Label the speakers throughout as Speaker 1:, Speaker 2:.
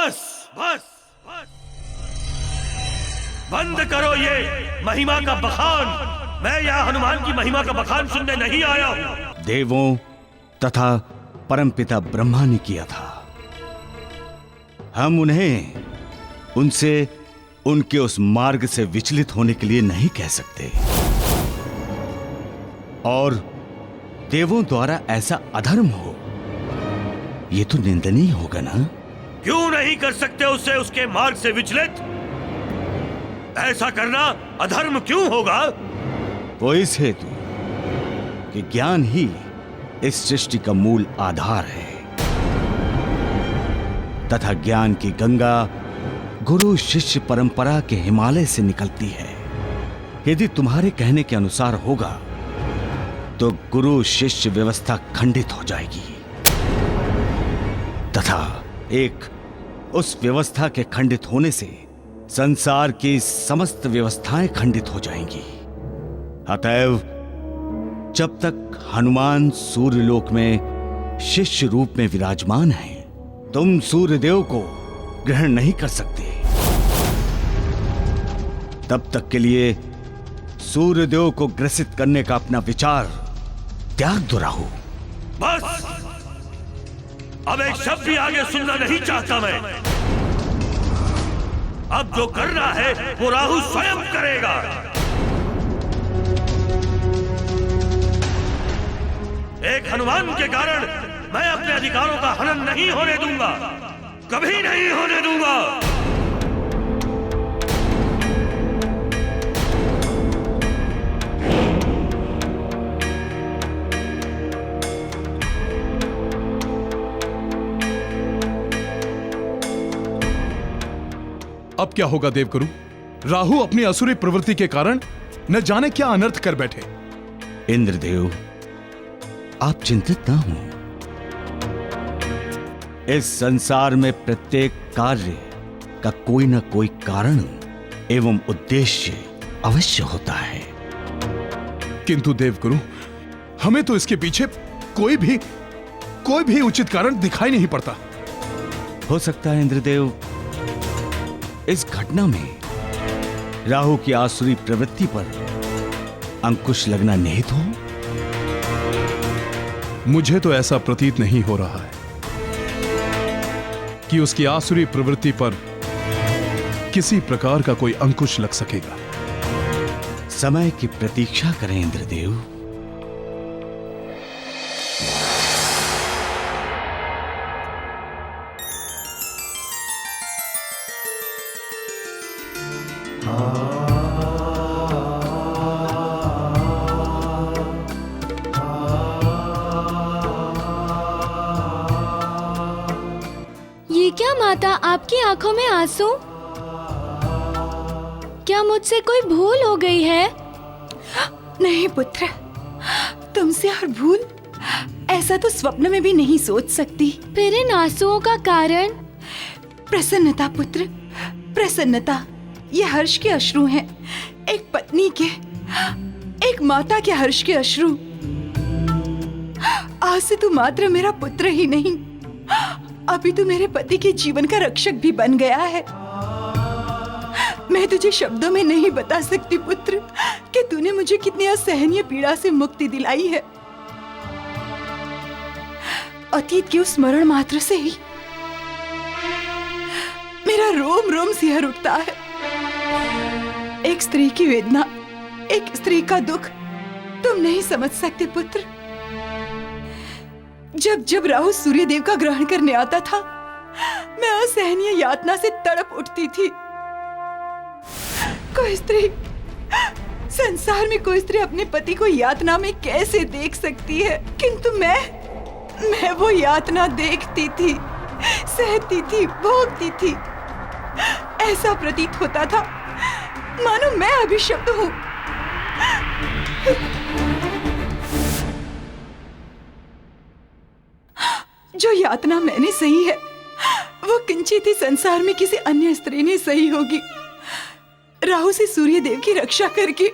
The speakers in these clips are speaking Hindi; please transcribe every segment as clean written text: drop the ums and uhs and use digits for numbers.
Speaker 1: बस बस बस, बंद करो ये महिमा का बखान। मैं यहाँ हनुमान की महिमा का बखान सुनने नहीं आया हूँ।
Speaker 2: देवों तथा परमपिता ब्रह्मा ने किया था। हम उन्हें उनसे उनके उस मार्ग से विचलित होने के लिए नहीं कह सकते, और देवों द्वारा ऐसा अधर्म हो यह तो निंदनीय होगा ना।
Speaker 1: क्यों नहीं कर सकते उससे उसके मार्ग से विचलित? ऐसा करना अधर्म क्यों होगा?
Speaker 2: वो इस हेतु कि ज्ञान ही इस सृष्टि का मूल आधार है, तथा ज्ञान की गंगा गुरु शिष्य परंपरा के हिमालय से निकलती है। यदि तुम्हारे कहने के अनुसार होगा तो गुरु शिष्य व्यवस्था खंडित हो जाएगी, तथा एक उस व्यवस्था के खंडित होने से संसार की समस्त व्यवस्थाएं खंडित हो जाएंगी। अतएव जब तक हनुमान सूर्यलोक में शिष्य रूप में विराजमान हैं, तुम सूर्यदेव को ग्रहण नहीं कर सकते। तब तक के लिए सूर्यदेव को ग्रसित करने का अपना विचार त्याग दो राहु।
Speaker 1: बस, अब एक शब्द भी आगे सुनना नहीं चाहता मैं। अब जो करना है वो राहु स्वयं करेगा। एक हनुमान के कारण मैं अपने अधिकारों का हनन नहीं होने दूंगा, कभी नहीं होने दूंगा।
Speaker 3: अब क्या होगा देवगुरु? राहु अपनी असुरी प्रवृत्ति के कारण न जाने क्या अनर्थ कर बैठे।
Speaker 2: इंद्रदेव, आप चिंतित ना हो। इस संसार में प्रत्येक कार्य का कोई ना कोई कारण एवं उद्देश्य अवश्य होता है।
Speaker 3: किंतु देवगुरु, हमें तो इसके पीछे कोई भी उचित कारण दिखाई नहीं पड़ता।
Speaker 2: हो सकता है इंद्रदेव, इस घटना में राहु की आसुरी प्रवृत्ति पर अंकुश लगना निहित हो।
Speaker 3: मुझे तो ऐसा प्रतीत नहीं हो रहा है कि उसकी आसुरी प्रवृत्ति पर किसी प्रकार का कोई अंकुश लग सकेगा।
Speaker 2: समय की प्रतीक्षा करें इंद्रदेव।
Speaker 4: ये क्या माता, आपकी आंखों में आंसू? क्या मुझसे कोई भूल हो गई है?
Speaker 5: नहीं पुत्र, तुमसे और भूल ऐसा तो स्वप्न में भी नहीं सोच सकती।
Speaker 4: फिर इन आंसुओं का कारण?
Speaker 5: प्रसन्नता पुत्र, प्रसन्नता। ये हर्ष के अश्रु हैं, एक पत्नी के, एक माता के हर्ष के अश्रु। आज से तू मात्र मेरा पुत्र ही नहीं, अभी तो मेरे पति के जीवन का रक्षक भी बन गया है। मैं तुझे शब्दों में नहीं बता सकती पुत्र कि तूने मुझे कितनी असहनीय पीड़ा से मुक्ति दिलाई है। अतीत के उस स्मरण मात्र से ही मेरा रोम रोम सिहर उठता है। एक स्त्री की वेदना, एक स्त्री का दुख तुम नहीं समझ सकते पुत्र। जब जब राहु सूर्यदेव का ग्रहण करने आता था, मैं असहनीय यातना से तड़प उठती थी। कोई स्त्री, संसार में कोई स्त्री अपने पति को यातना में कैसे देख सकती है? किंतु मैं वो यातना देखती थी, सहती थी, भोगती थी। ऐसा प्रतीत होता था मानो मैं अभिशप्त हूँ। जो यातना मैंने सही है वो किंचित ही संसार में किसी अन्य स्त्री ने सही होगी। राहु से सूर्यदेव की रक्षा करके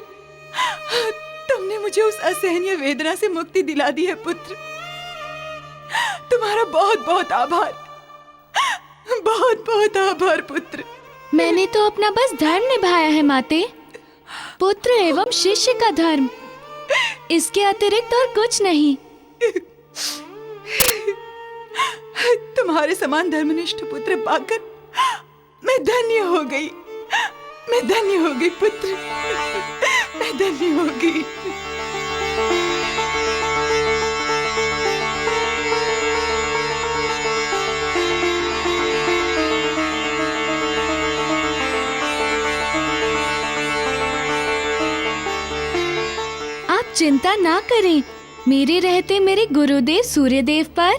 Speaker 5: तुमने मुझे उस असहनीय वेदना से मुक्ति दिला दी है पुत्र। तुम्हारा बहुत बहुत आभार, बहुत बहुत आभार पुत्र।
Speaker 4: मैंने तो अपना बस धर्म निभाया है माते, पुत्र एवं शिष्य का धर्म, इसके अतिरिक्त और कुछ नहीं।
Speaker 5: तुम्हारे समान धर्मनिष्ठ पुत्र पाकर मैं धन्य हो गई, मैं धन्य हो गई पुत्र, मैं धन्य हो गई।
Speaker 4: आप चिंता ना करें, मेरे रहते मेरे गुरुदेव सूर्यदेव पर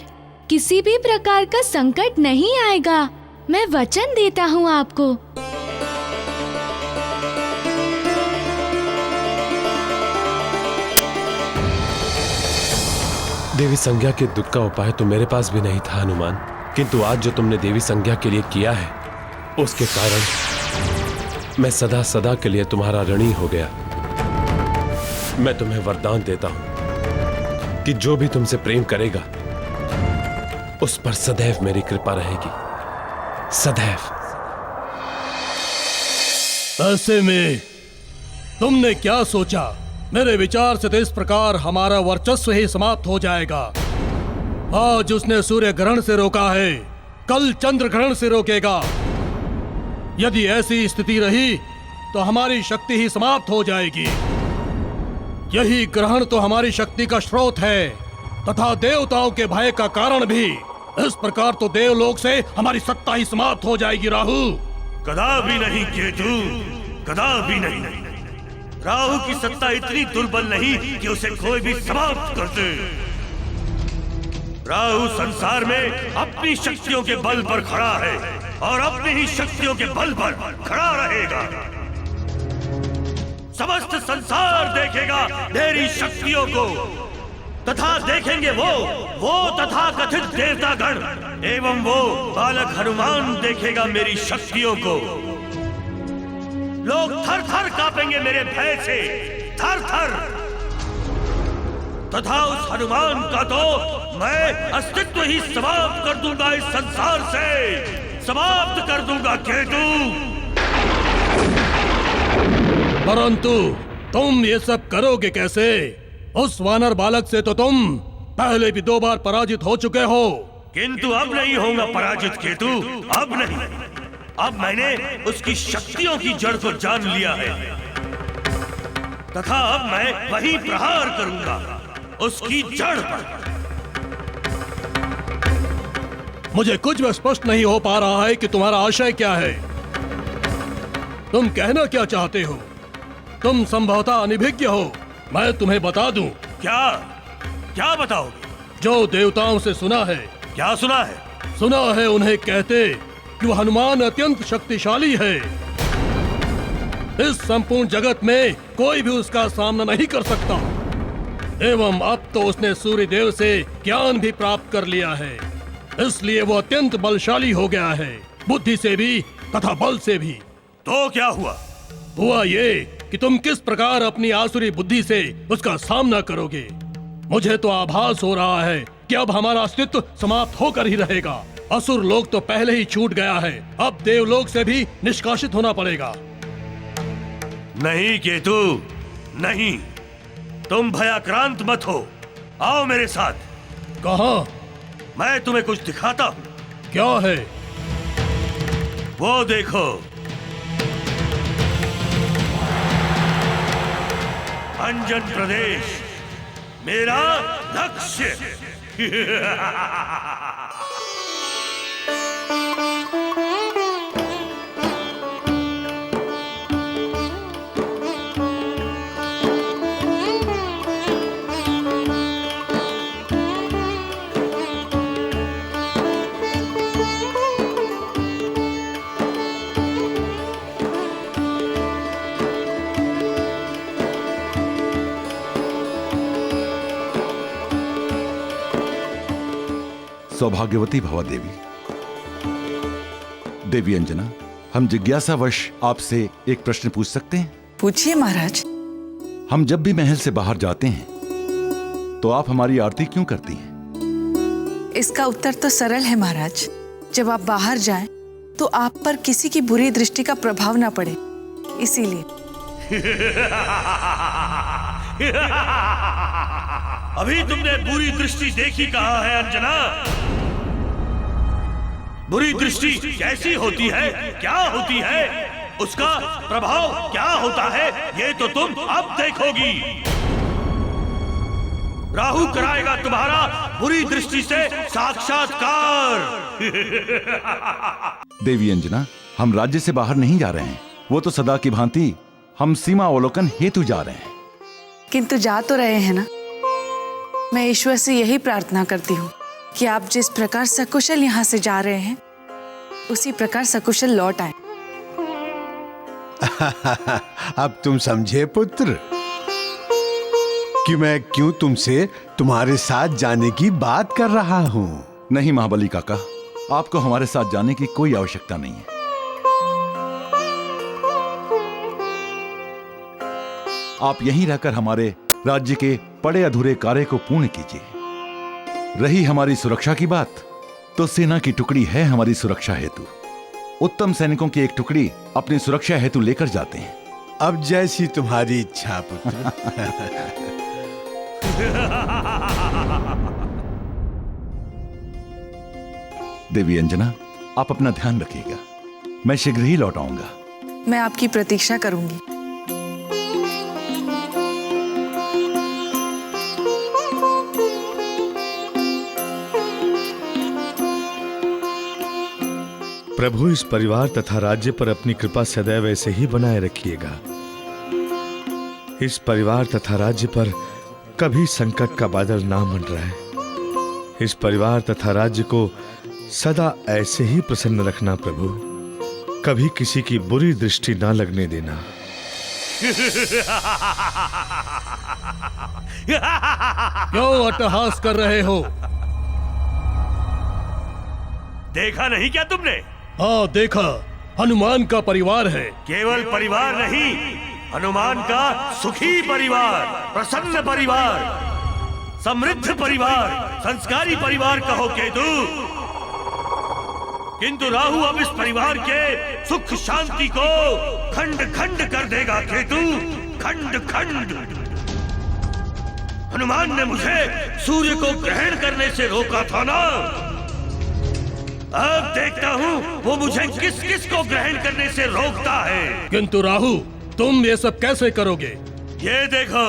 Speaker 4: किसी भी प्रकार का संकट नहीं आएगा। मैं वचन देता हूँ आपको।
Speaker 6: देवी संज्ञा के दुख का उपाय तो मेरे पास भी नहीं था हनुमान, किंतु आज जो तुमने देवी संज्ञा के लिए किया है उसके कारण मैं सदा सदा के लिए तुम्हारा ऋणी हो गया। मैं तुम्हें वरदान देता हूं कि जो भी तुमसे प्रेम करेगा उस पर सदैव मेरी कृपा रहेगी, सदैव।
Speaker 7: ऐसे में तुमने क्या सोचा? मेरे विचार से तो इस प्रकार हमारा वर्चस्व ही समाप्त हो जाएगा। आज उसने सूर्य ग्रहण से रोका है, कल चंद्र ग्रहण से रोकेगा। यदि ऐसी स्थिति रही तो हमारी शक्ति ही समाप्त हो जाएगी। यही ग्रहण तो हमारी शक्ति का स्रोत है तथा देवताओं के भय का कारण भी। इस प्रकार तो देवलोक से हमारी सत्ता ही समाप्त हो जाएगी। राहु,
Speaker 1: कदापि नहीं केतु, कदापि नहीं। राहु की सत्ता इतनी दुर्बल नहीं कि उसे कोई भी समाप्त कर दे। राहु संसार में अपनी शक्तियों के बल पर खड़ा है और अपनी ही शक्तियों के बल पर खड़ा रहेगा। समस्त संसार देखेगा मेरी शक्तियों को तथा देखेंगे वो तथा कथित देवतागण एवं वो बालक हनुमान देखेगा मेरी शक्तियों को। लोग थर थर कांपेंगे मेरे भय से, थर थर। तथा उस हनुमान का तो मैं अस्तित्व ही समाप्त कर दूंगा, इस संसार से समाप्त कर दूंगा केतु।
Speaker 7: परंतु तुम ये सब करोगे कैसे? उस वानर बालक से तो तुम पहले भी 2 बार पराजित हो चुके हो।
Speaker 1: किंतु अब नहीं होगा पराजित केतु, अब नहीं। अब मैंने उसकी शक्तियों की जड़ को जान लिया है तथा अब मैं वही प्रहार करूंगा उसकी जड़ पर।
Speaker 7: मुझे कुछ भी स्पष्ट नहीं हो पा रहा है कि तुम्हारा आशय क्या है। तुम कहना क्या चाहते हो? तुम संभवतः अनभिज्ञ हो। मैं तुम्हें बता दूं।
Speaker 1: क्या बताओगे?
Speaker 7: जो देवताओं से सुना है।
Speaker 1: क्या सुना है?
Speaker 7: सुना है उन्हें कहते कि वो हनुमान अत्यंत शक्तिशाली है। इस संपूर्ण जगत में कोई भी उसका सामना नहीं कर सकता। एवं अब तो उसने सूर्य देव से ज्ञान भी प्राप्त कर लिया है, इसलिए वो अत्यंत बलशाली हो गया है, बुद्धि से भी तथा बल से भी।
Speaker 1: तो क्या हुआ?
Speaker 7: हुआ ये कि तुम किस प्रकार अपनी आसुरी बुद्धि से उसका सामना करोगे। मुझे तो आभास हो रहा है कि अब हमारा अस्तित्व समाप्त होकर ही रहेगा। असुर लोक तो पहले ही छूट गया है, अब देवलोक से भी निष्कासित होना पड़ेगा।
Speaker 1: नहीं केतु, नहीं। तुम भयाक्रांत मत हो। आओ मेरे साथ।
Speaker 7: कहाँ?
Speaker 1: मैं तुम्हें कुछ दिखाता हूँ।
Speaker 7: क्या है?
Speaker 1: वो देखो, अंजन प्रदेश मेरा लक्ष्य।
Speaker 8: सौभाग्यवती भवा देवी। देवी अंजना, हम जिज्ञासावश आपसे एक प्रश्न पूछ सकते हैं?
Speaker 5: पूछिए महाराज।
Speaker 8: हम जब भी महल से बाहर जाते हैं तो आप हमारी आरती क्यों करती हैं?
Speaker 5: इसका उत्तर तो सरल है महाराज।
Speaker 9: जब आप बाहर जाएं तो आप पर किसी की बुरी दृष्टि का प्रभाव ना पड़े, इसीलिए।
Speaker 1: अभी तुमने बुरी दृष्टि देखी कहाँ है अंजना? बुरी दृष्टि कैसी होती है, क्या होती है, उसका प्रभाव क्या होता है, ये तो तुम अब देखोगी। राहु कराएगा तुम्हारा बुरी दृष्टि से साक्षात्कार।
Speaker 8: देवी अंजना, हम राज्य से बाहर नहीं जा रहे हैं, वो तो सदा की भांति हम सीमा अवलोकन हेतु जा रहे हैं।
Speaker 9: किंतु जा तो रहे हैं ना। मैं ईश्वर से यही प्रार्थना करती हूँ कि आप जिस प्रकार सकुशल यहाँ से जा रहे हैं उसी प्रकार सकुशल लौट आए।
Speaker 10: अब तुम समझे पुत्र कि मैं क्यों तुमसे तुम्हारे साथ जाने की बात कर रहा हूँ।
Speaker 8: नहीं महाबली काका, आपको हमारे साथ जाने की कोई आवश्यकता नहीं है। आप यहीं रहकर हमारे राज्य के पड़े अधूरे कार्य को पूर्ण कीजिए। रही हमारी सुरक्षा की बात, तो सेना की टुकड़ी है हमारी सुरक्षा हेतु। उत्तम सैनिकों की एक टुकड़ी अपनी सुरक्षा हेतु लेकर जाते हैं।
Speaker 10: अब जैसी तुम्हारी इच्छा पुत्र।
Speaker 8: देवी अंजना, आप अपना ध्यान रखिएगा, मैं शीघ्र ही लौट आऊंगा।
Speaker 9: मैं आपकी प्रतीक्षा करूंगी।
Speaker 2: प्रभु इस परिवार तथा राज्य पर अपनी कृपा सदैव ऐसे ही बनाए रखिएगा। इस परिवार तथा राज्य पर कभी संकट का बादल ना मंडराए। इस परिवार तथा राज्य को सदा ऐसे ही प्रसन्न रखना प्रभु, कभी किसी की बुरी दृष्टि ना लगने देना।
Speaker 7: क्यों अट्टहास कर रहे हो?
Speaker 1: देखा नहीं क्या तुमने?
Speaker 7: हाँ देखा, हनुमान का परिवार है।
Speaker 1: केवल परिवार नहीं, हनुमान का सुखी परिवार, प्रसन्न परिवार, समृद्ध परिवार, संस्कारी परिवार कहो केतु। किंतु राहु अब इस परिवार के सुख शांति को खंड खंड कर देगा केतु, खंड खंड। हनुमान ने मुझे सूर्य को ग्रहण करने से रोका था ना, अब देखता हूँ वो मुझे किस किस को ग्रहण करने से रोकता है।
Speaker 7: किंतु राहु, तुम ये सब कैसे करोगे?
Speaker 1: ये देखो,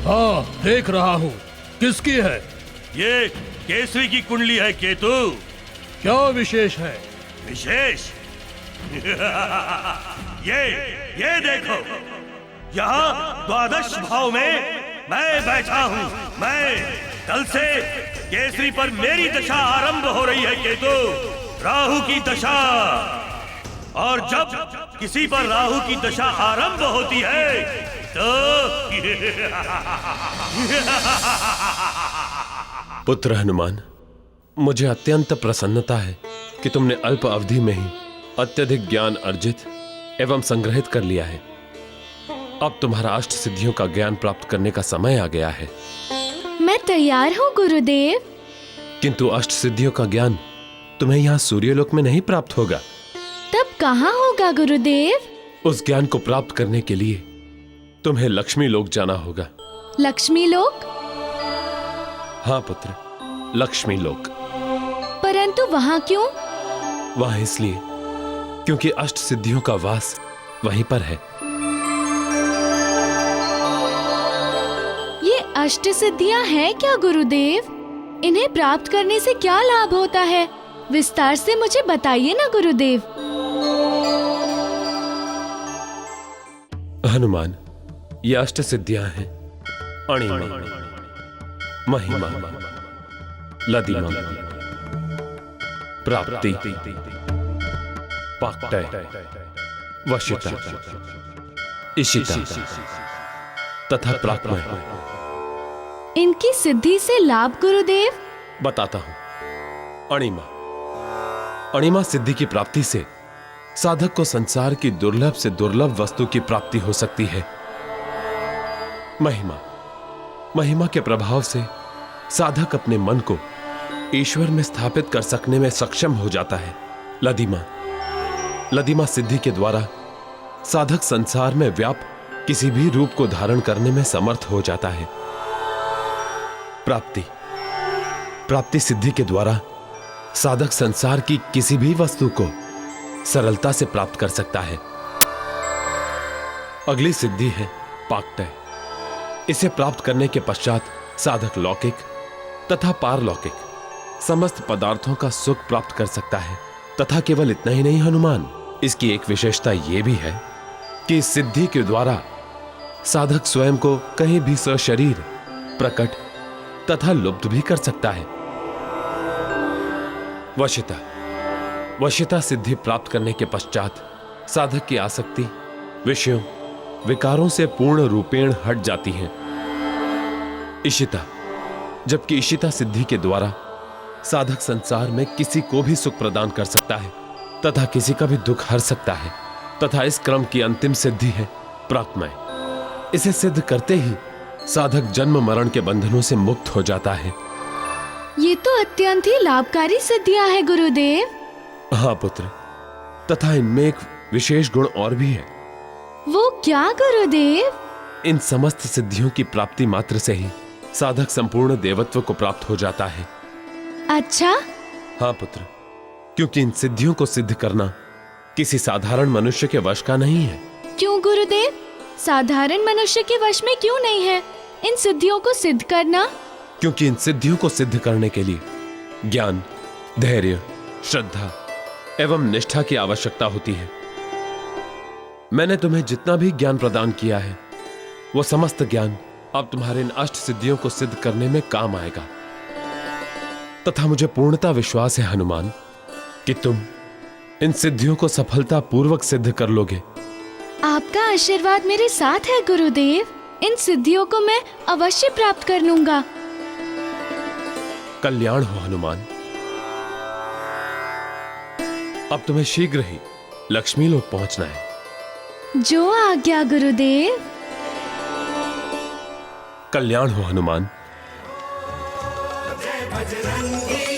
Speaker 7: हाँ देख रहा हूँ। किसकी है?
Speaker 1: ये केसरी की कुंडली है केतु।
Speaker 7: क्या विशेष है?
Speaker 1: विशेष? ये देखो, यहाँ द्वादश भाव में मैं बैठा हूँ। मैं कल से केसरी पर मेरी दशा आरंभ हो रही है केतु, राहु की दशा। और जब किसी पर राहु की दशा आरंभ होती है तो
Speaker 6: पुत्र हनुमान, मुझे अत्यंत प्रसन्नता है कि तुमने अल्प अवधि में ही अत्यधिक ज्ञान अर्जित एवं संग्रहित कर लिया है। अब तुम्हारा अष्ट सिद्धियों का ज्ञान प्राप्त करने का समय आ गया है।
Speaker 4: मैं तैयार हूँ गुरुदेव।
Speaker 6: किंतु अष्ट सिद्धियों का ज्ञान तुम्हें यहाँ सूर्यलोक में नहीं प्राप्त होगा।
Speaker 4: तब कहाँ होगा गुरुदेव?
Speaker 6: उस ज्ञान को प्राप्त करने के लिए तुम्हें लक्ष्मी लोक जाना होगा।
Speaker 4: लक्ष्मी लोक?
Speaker 6: हाँ पुत्र, लक्ष्मी लोक।
Speaker 4: परंतु वहाँ क्यों?
Speaker 6: वहाँ इसलिए क्योंकि अष्ट सिद्धियों का वास वहीं पर है।
Speaker 4: ये अष्ट सिद्धियाँ हैं क्या गुरुदेव? इन्हें प्राप्त करने से क्या लाभ होता है? विस्तार से मुझे बताइए ना गुरुदेव।
Speaker 6: हनुमान, ये अष्ट सिद्धियां हैं अणिमा, महिमा, लदिमा, प्राप्ति, पाक्टय, वशिता, इशिता तथा प्राक्मय।
Speaker 4: इनकी सिद्धि से लाभ गुरुदेव?
Speaker 6: बताता हूं। अणिमा, अणिमा सिद्धि की प्राप्ति से साधक को संसार की दुर्लभ से दुर्लभ वस्तु की प्राप्ति हो सकती है। महिमा के प्रभाव से साधक अपने मन को ईश्वर में स्थापित कर सकने में सक्षम हो जाता है। लदिमा सिद्धि के द्वारा साधक संसार में व्याप्त किसी भी रूप को धारण करने में समर्थ हो जाता है। प्राप्ति सिद्धि के द्वारा साधक संसार की किसी भी वस्तु को सरलता से प्राप्त कर सकता है। अगली सिद्धि है पाक्तय। इसे प्राप्त करने के पश्चात साधक लौकिक तथा पारलौकिक समस्त पदार्थों का सुख प्राप्त कर सकता है। तथा केवल इतना ही नहीं हनुमान, इसकी एक विशेषता यह भी है कि इस सिद्धि के द्वारा साधक स्वयं को कहीं भी सशरीर प्रकट तथा लुप्त भी कर सकता है। वशिता सिद्धि प्राप्त करने के पश्चात साधक की आसक्ति विषयों विकारों से पूर्ण रूपेण हट जाती है। इशिता, जबकि इशिता सिद्धि के द्वारा साधक संसार में किसी को भी सुख प्रदान कर सकता है तथा किसी का भी दुख हर सकता है। तथा इस क्रम की अंतिम सिद्धि है प्राक्तमय। इसे सिद्ध करते ही साधक जन्म मरण के बंधनों से मुक्त हो जाता है।
Speaker 4: ये तो अत्यंत ही लाभकारी सिद्धियां है गुरुदेव।
Speaker 6: हाँ पुत्र, तथा इनमें एक विशेष गुण और भी है।
Speaker 4: वो क्या गुरुदेव?
Speaker 6: इन समस्त सिद्धियों की प्राप्ति मात्र से ही साधक संपूर्ण देवत्व को प्राप्त हो जाता है।
Speaker 4: अच्छा?
Speaker 6: हाँ पुत्र, क्योंकि इन सिद्धियों को सिद्ध करना किसी साधारण मनुष्य के वश का नहीं है।
Speaker 4: क्यों गुरुदेव? साधारण मनुष्य के वश में क्यों नहीं है इन सिद्धियों को सिद्ध करना?
Speaker 6: क्योंकि इन सिद्धियों को सिद्ध करने के लिए ज्ञान, धैर्य, श्रद्धा एवं निष्ठा की आवश्यकता होती है। मैंने तुम्हें जितना भी ज्ञान प्रदान किया है वो समस्त ज्ञान अब तुम्हारे इन अष्ट सिद्धियों को सिद्ध करने में काम आएगा। तथा मुझे पूर्णता विश्वास है हनुमान कि तुम इन सिद्धियों को सफलता पूर्वक सिद्ध कर लोगे।
Speaker 4: आपका आशीर्वाद मेरे साथ है गुरुदेव। इन सिद्धियों को मैं अवश्य प्राप्त कर लूंगा।
Speaker 6: कल्याण हो हनुमान। अब तुम्हें शीघ्र ही लक्ष्मी लोक पहुंचना है।
Speaker 4: जो आज्ञा गुरुदेव।
Speaker 6: कल्याण हो हनुमान।
Speaker 11: जय बजरंगी